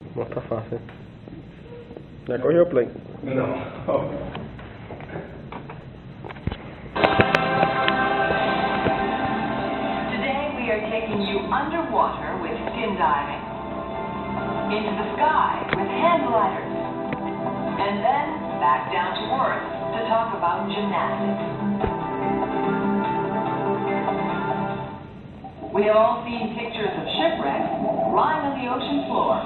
No está fácil. ¿Ya cogió play? No. Today we are taking you underwater with skin diving, into the sky with hand gliders, and then back down to earth to talk about gymnastics. We have all seen pictures of shipwrecks lying on the ocean floor.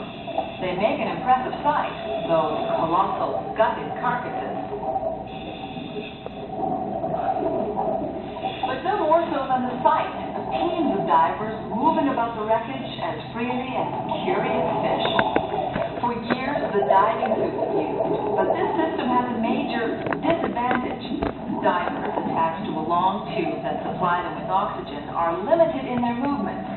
They make an impressive sight, those colossal gutted carcasses. But no more so than the sight of teams of divers moving about the wreckage as freely as curious fish. For years, the diving suit was used, but this system has a major disadvantage. Divers attached to a long tube that supply them with oxygen are limited in their movements.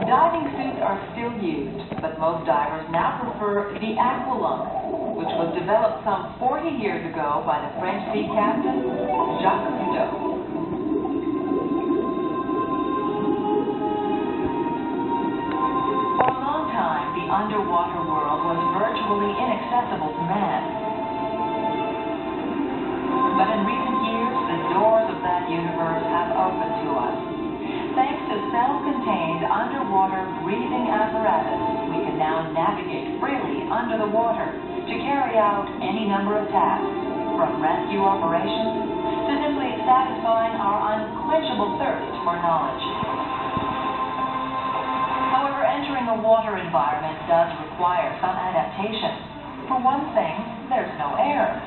Diving suits are still used, but most divers now prefer the Aqualung, which was developed some 40 years ago by the French sea captain Jacques Cousteau. For a long time, the underwater world was virtually inaccessible to man. But in recent years, the doors of that universe have opened to us. Thanks to self-contained underwater breathing apparatus, we can now navigate freely under the water to carry out any number of tasks, from rescue operations to simply satisfying our unquenchable thirst for knowledge. However, entering a water environment does require some adaptation. For one thing, there's no air.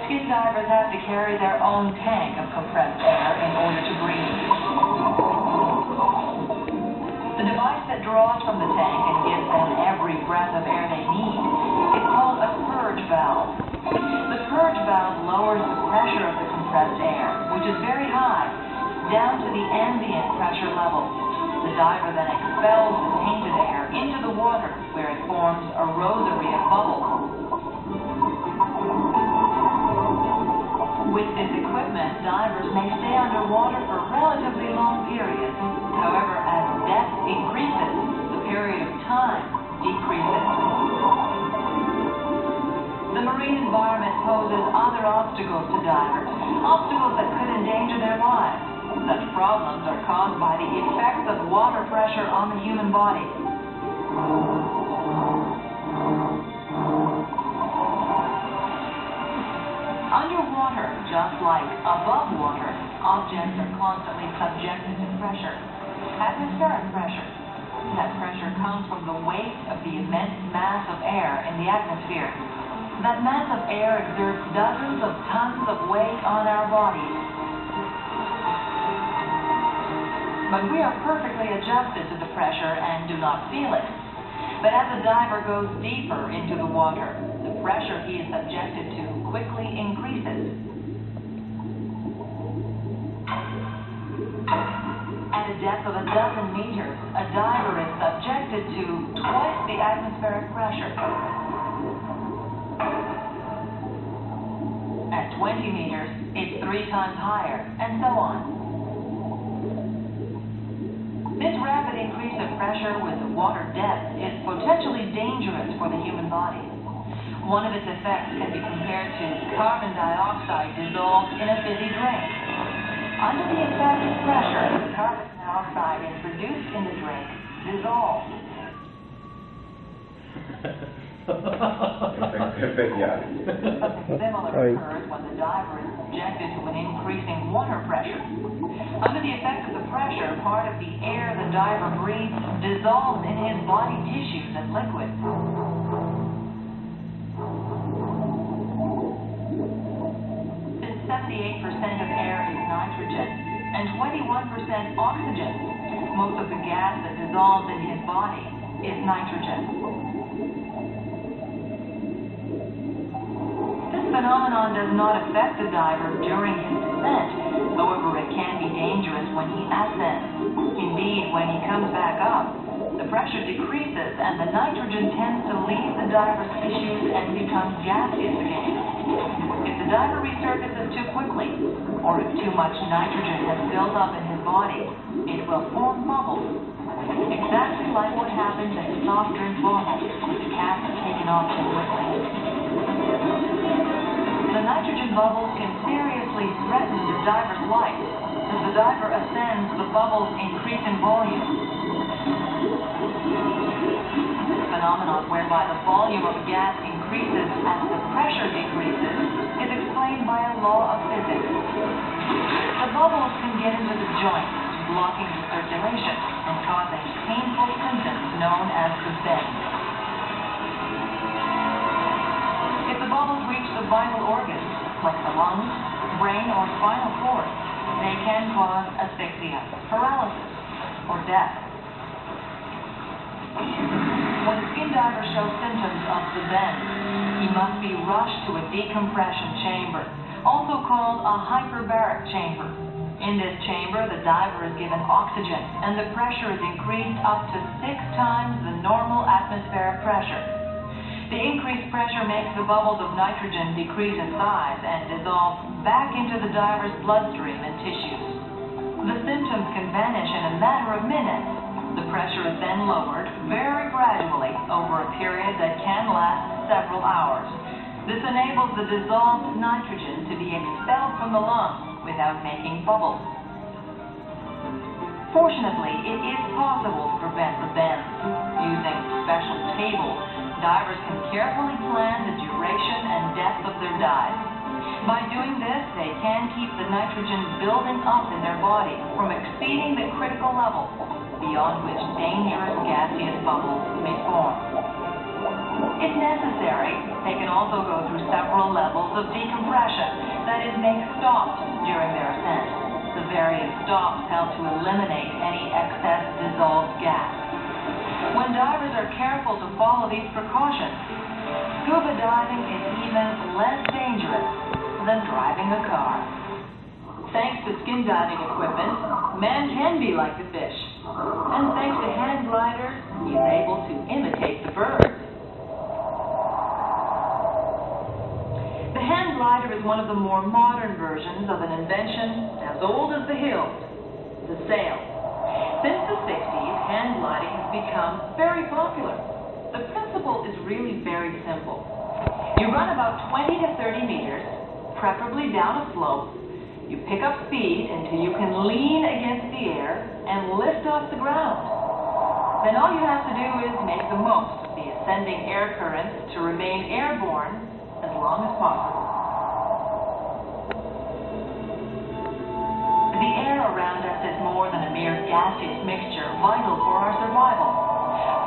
Skin divers have to carry their own tank of compressed air in order to breathe. The device that draws from the tank and gives them every breath of air they need is called a purge valve. The purge valve lowers the pressure of the compressed air, which is very high, down to the ambient pressure level. The diver then expels the tainted air into the water, where it forms a rosary of bubbles. With this equipment, divers may stay underwater for relatively long periods. However, as depth increases, the period of time decreases. The marine environment poses other obstacles to divers, obstacles that could endanger their lives. Such problems are caused by the effects of water pressure on the human body. Underwater, just like above water, objects are constantly subjected to pressure. Atmospheric pressure. That pressure comes from the weight of the immense mass of air in the atmosphere. That mass of air exerts dozens of tons of weight on our bodies. But we are perfectly adjusted to the pressure and do not feel it. But as a diver goes deeper into the water, the pressure he is subjected to quickly increases. At a depth of 12 meters, a diver is subjected to twice the atmospheric pressure. At 20 meters, it's 3 times higher, and so on. This rapid increase of pressure with the water depth is potentially dangerous for the human body. One of its effects can be compared to carbon dioxide dissolved in a fizzy drink. Under the effect of pressure, the carbon dioxide introduced in the drink dissolves. Something similar occurs when the diver is subjected to an increasing water pressure. Under the effect of the pressure, part of the air the diver breathes dissolves in his body tissues and liquids. Since 78% of air is nitrogen and 21% oxygen, most of the gas that dissolves in his body is nitrogen. This phenomenon does not affect the diver during his descent. However, it can be dangerous when he ascends. Indeed, when he comes back up, the pressure decreases and the nitrogen tends to leave the diver's tissues and becomes gaseous again. If the diver resurfaces too quickly, or if too much nitrogen has built up in his body, it will form bubbles. exactly like what happens in soft drink bottles when the cap is taken off too quickly. The nitrogen bubbles can seriously threaten the diver's life. As the diver ascends, the bubbles increase in volume. This phenomenon whereby the volume of a gas increases as the pressure decreases is explained by a law of physics. The bubbles can get into the joints, blocking the circulation and causing painful symptoms known as the bend. If the bubbles reach the vital organs, like the lungs, brain, or spinal cord, they can cause asphyxia, paralysis, or death. When a skin diver shows symptoms of the bend, he must be rushed to a decompression chamber, also called a hyperbaric chamber. In this chamber, the diver is given oxygen, and the pressure is increased up to 6 times the normal atmospheric pressure. The increased pressure makes the bubbles of nitrogen decrease in size and dissolve back into the diver's bloodstream and tissues. The symptoms can vanish in a matter of minutes. The pressure is then lowered very gradually over a period that can last several hours. This enables the dissolved nitrogen to be expelled from the lungs without making bubbles. Fortunately, it is possible to prevent the bends. Using special tables, divers can carefully plan the duration and depth of their dive. By doing this, they can keep the nitrogen building up in their body from exceeding the critical level, beyond which dangerous gaseous bubbles may form. If necessary, they can also go through several levels of decompression, that is, make stops during their ascent. The various stops help to eliminate any excess dissolved gas. When divers are careful to follow these precautions, scuba diving is even less dangerous than driving a car. Thanks to skin diving equipment, man can be like the fish. And thanks to hand gliders, he is able to imitate the birds. The hand glider is one of the more modern versions of an invention as old as the hills, the sail. Since the 60s, hand gliding has become very popular. The principle is really very simple. You run about 20 to 30 meters, preferably down a slope. You pick up speed until you can lean against the air and lift off the ground. Then all you have to do is make the most of the ascending air currents to remain airborne as long as possible. The air around us is more than a mere gaseous mixture vital for our survival.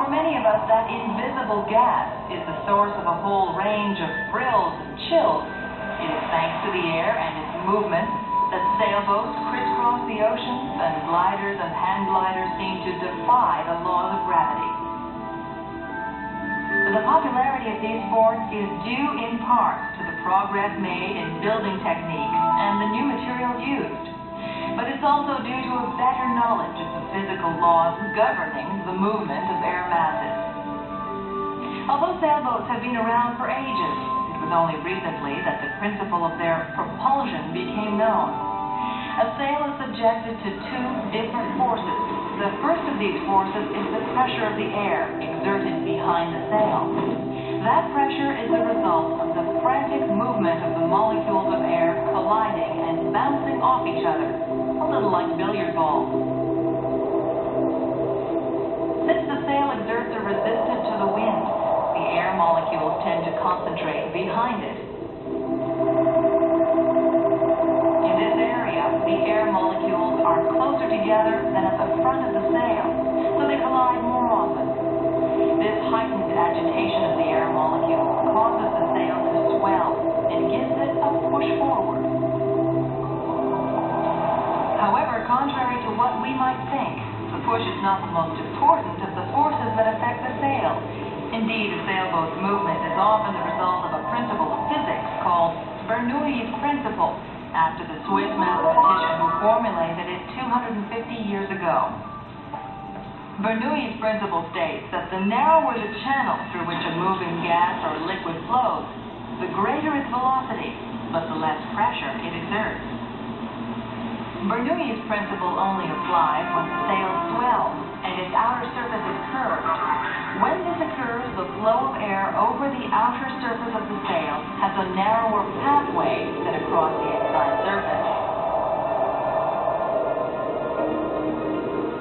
For many of us, that invisible gas is the source of a whole range of thrills and chills. It is thanks to the air and its movement that sailboats crisscross the oceans and gliders and hand gliders seem to defy the laws of gravity. The popularity of these sports is due in part to the progress made in building techniques and the new materials used. But it's also due to a better knowledge of the physical laws governing the movement of air masses. Although sailboats have been around for ages, it was only recently that the principle of their propulsion became known. A sail is subjected to 2 different forces. The first of these forces is the pressure of the air exerted behind the sail. That pressure is the result of the frantic movement of the molecules of air colliding and bouncing off each other, a little like billiard balls. Since the sail exerts a resistance to the wind, the air molecules tend to concentrate behind it. In this area, the air molecules are closer together than at the front of the sail, so they collide more often. This heightened agitation of the air molecules causes the sail to swell and gives it a push forward. However, contrary to what we might think, the push is not the most important of the forces that affect the sail. Indeed, a sailboat's movement is often the result of a principle of physics called Bernoulli's principle, after the Swiss mathematician who formulated it 250 years ago. Bernoulli's principle states that the narrower the channel through which a moving gas or liquid flows, the greater its velocity, but the less pressure it exerts. Bernoulli's principle only applies when the sail swells, and its outer surface is curved. When this occurs, the flow of air over the outer surface of the sail has a narrower pathway than across the inside surface.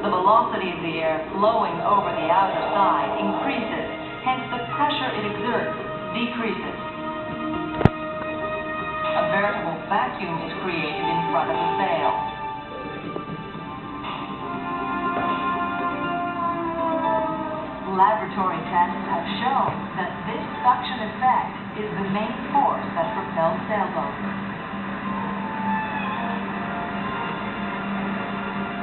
The velocity of the air flowing over the outer side increases, hence the pressure it exerts decreases. A veritable vacuum is created in front of the sail. Laboratory tests have shown that this suction effect is the main force that propels sailboats.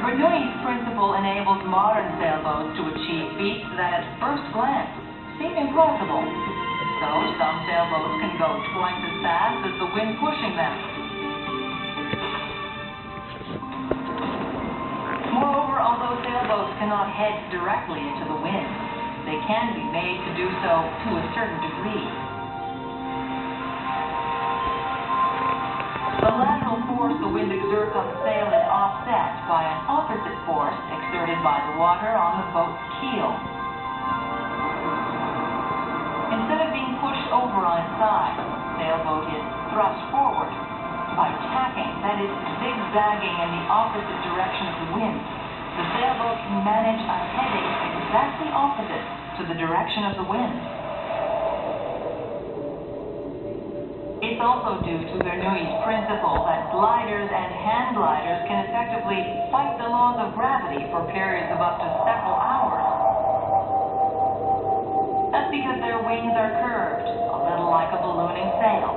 Bernoulli's principle enables modern sailboats to achieve feats that at first glance seem impossible. So, some sailboats can go twice as fast as the wind pushing them. Moreover, although sailboats cannot head directly into the wind, they can be made to do so to a certain degree. The lateral force the wind exerts on the sail is offset by an opposite force exerted by the water on the boat's keel. Instead of being pushed over on its side, the sailboat is thrust forward. By tacking, that is, zigzagging in the opposite direction of the wind, the sailboat can manage a heading exactly opposite to the direction of the wind. It's also due to Bernoulli's principle that gliders and hand gliders can effectively fight the laws of gravity for periods of up to several hours. That's because their wings are curved, a little like a ballooning sail.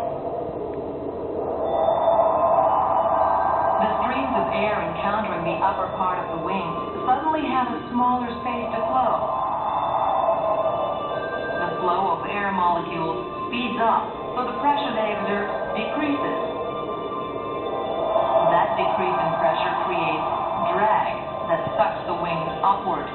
The streams of air encountering the upper part of the wing suddenly have a smaller space to flow. The flow of air molecules speeds up, so the pressure they exert decreases. That decrease in pressure creates drag that sucks the wings upward.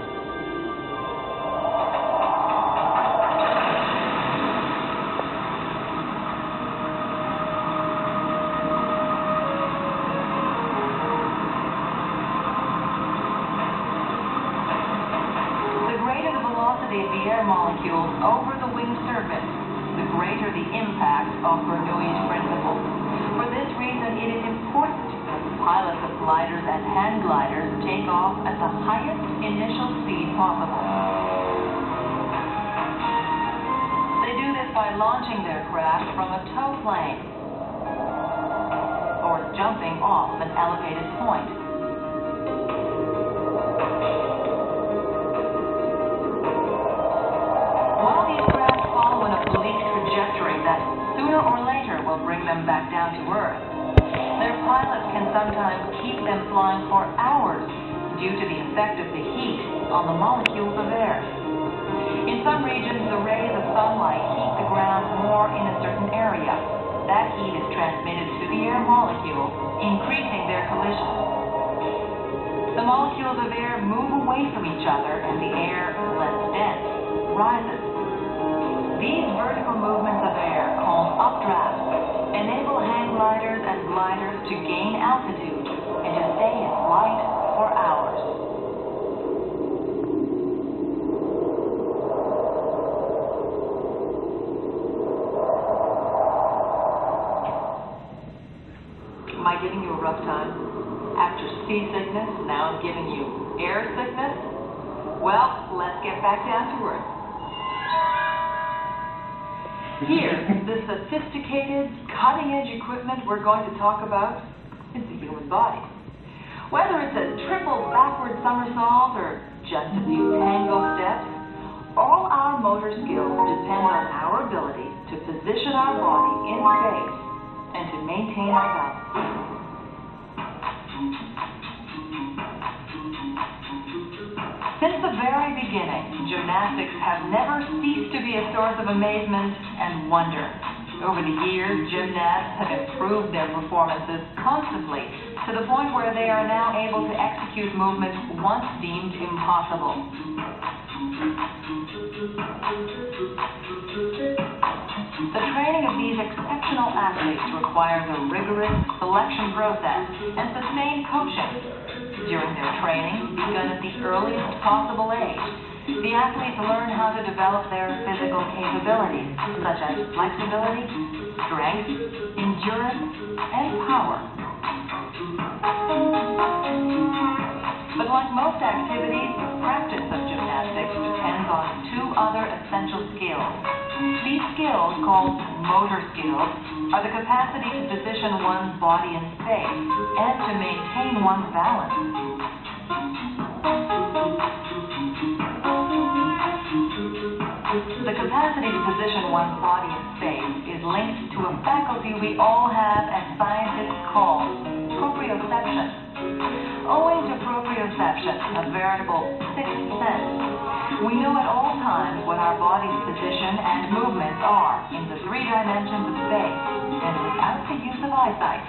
Of the air molecules over the wing surface, the greater the impact of Bernoulli's principle. For this reason, it is important that the pilots of gliders and hand gliders take off at the highest initial speed possible. They do this by launching their craft from a tow plane or jumping off an elevated point. Or later will bring them back down to Earth. Their pilots can sometimes keep them flying for hours due to the effect of the heat on the molecules of air. In some regions, the rays of sunlight heat the ground more in a certain area. That heat is transmitted to the air molecules, increasing their collision. The molecules of air move away from each other and the air, less dense, rises. These vertical movements of air, called updrafts, enable hang gliders and gliders to gain altitude and to stay in flight for hours. Am I giving you a rough time? After seasickness, now I'm giving you air sickness? Well, let's get back down to Earth. Here, the sophisticated, cutting-edge equipment we're going to talk about is the human body. Whether it's a triple backward somersault or just a few tango steps, all our motor skills depend on our ability to position our body in space and to maintain our balance. Since the very beginning, gymnastics have never ceased to be a source of amazement and wonder. Over the years, gymnasts have improved their performances constantly to the point where they are now able to execute movements once deemed impossible. The training of these exceptional athletes requires a rigorous selection process and sustained coaching. During their training, begun at the earliest possible age, the athletes learn how to develop their physical capabilities, such as flexibility, strength, endurance, and power. But like most activities, practice of gymnastics depends on two other essential skills. These skills, called motor skills, are the capacity to position one's body in space and to maintain one's balance. The capacity to position one's body in space is linked to a faculty we all have and scientists call proprioception. Owing to proprioception, a veritable sixth sense, we know at all times what our body's position and movements are in the three dimensions of space, and without the use of eyesight.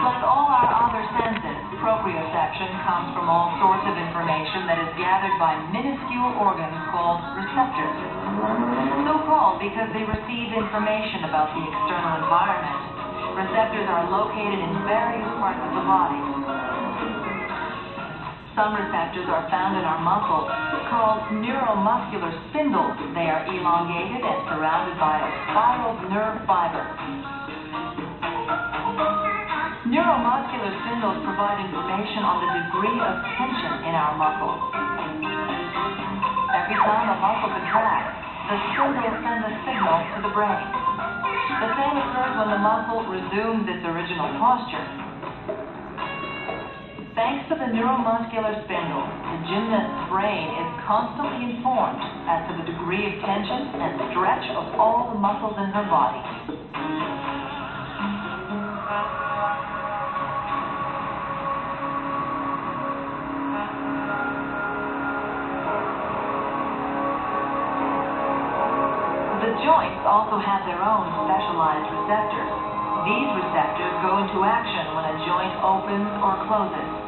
Like all our other senses, proprioception comes from all sorts of information that is gathered by minuscule organs called receptors. So called because they receive information about the external environment. Receptors are located in various parts of the body. Some receptors are found in our muscles, called neuromuscular spindles. They are elongated and surrounded by a spiral nerve fiber. Neuromuscular spindles provide information on the degree of tension in our muscles. Every time a muscle contracts, the spindles send a signal to the brain. The same occurs when the muscle resumes its original posture. Thanks to the neuromuscular spindle, the gymnast's brain is constantly informed as to the degree of tension and stretch of all the muscles in her body. The joints also have their own specialized receptors. These receptors go into action when a joint opens or closes.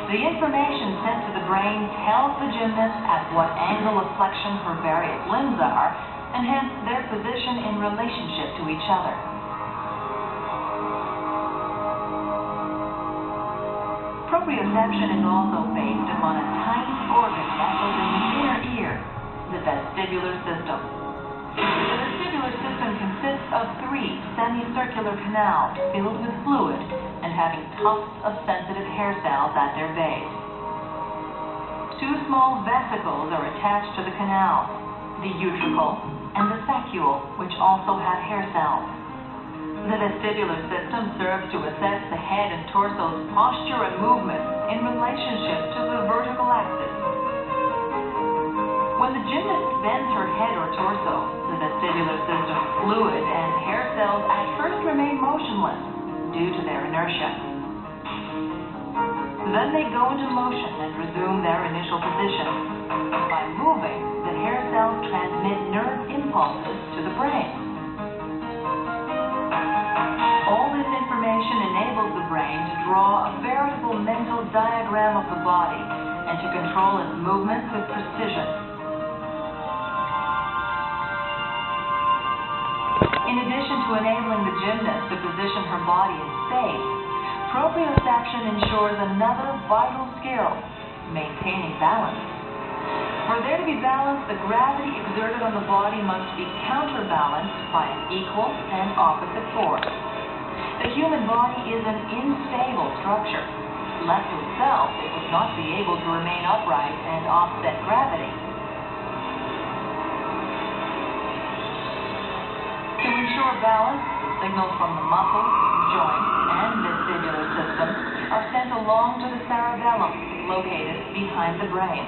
The information sent to the brain tells the gymnast at what angle of flexion her various limbs are, and hence their position in relationship to each other. Proprioception is also based upon a tiny organ nestled in the inner ear, the vestibular system. The vestibular system consists of 3 semicircular canals filled with fluid and having tufts of sensitive hair cells at their base. 2 small vesicles are attached to the canals, the utricle and the saccule, which also have hair cells. The vestibular system serves to assess the head and torso's posture and movement in relationship to the vertical axis. When the gymnast bends her head or torso, the vestibular system fluid and hair cells at first remain motionless due to their inertia. Then they go into motion and resume their initial position. By moving, the hair cells transmit nerve impulses to the brain. All this information enables the brain to draw a veritable mental diagram of the body and to control its movements with precision. In addition to enabling the gymnast to position her body in space, proprioception ensures another vital skill, maintaining balance. For there to be balance, the gravity exerted on the body must be counterbalanced by an equal and opposite force. The human body is an unstable structure. Left to itself, it would not be able to remain upright and offset gravity. To ensure balance, signals from the muscles, joints, and vestibular system are sent along to the cerebellum, located behind the brain.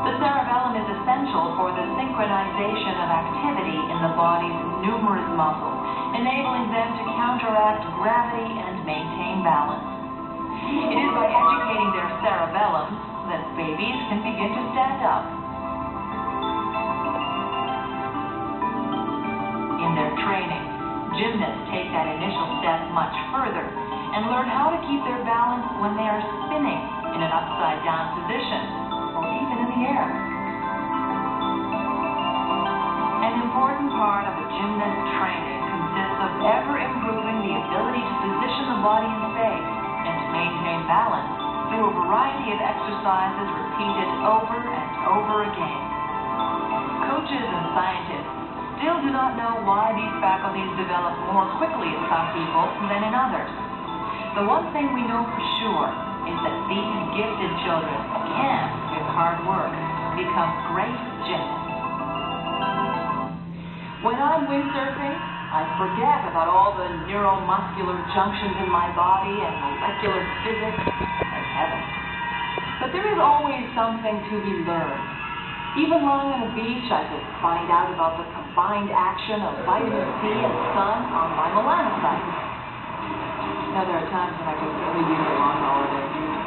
The cerebellum is essential for the synchronization of activity in the body's numerous muscles, enabling them to counteract gravity and maintain balance. It is by educating their cerebellums that babies can begin to stand up. In their training, gymnasts take that initial step much further and learn how to keep their balance when they are spinning in an upside-down position or even in the air. And An important part of a gymnast training consists of ever improving the ability to position the body in space and to maintain balance through a variety of exercises repeated over and over again. Coaches and scientists still do not know why these faculties develop more quickly in some people than in others. The one thing we know for sure is that these gifted children can, with hard work, become great gymnasts. When I'm windsurfing, I forget about all the neuromuscular junctions in my body and molecular physics and heaven. But there is always something to be learned. Even lying on the beach, I could find out about the combined action of vitamin C and sun on my melanocytes. Now, there are times when I could really use a long holiday.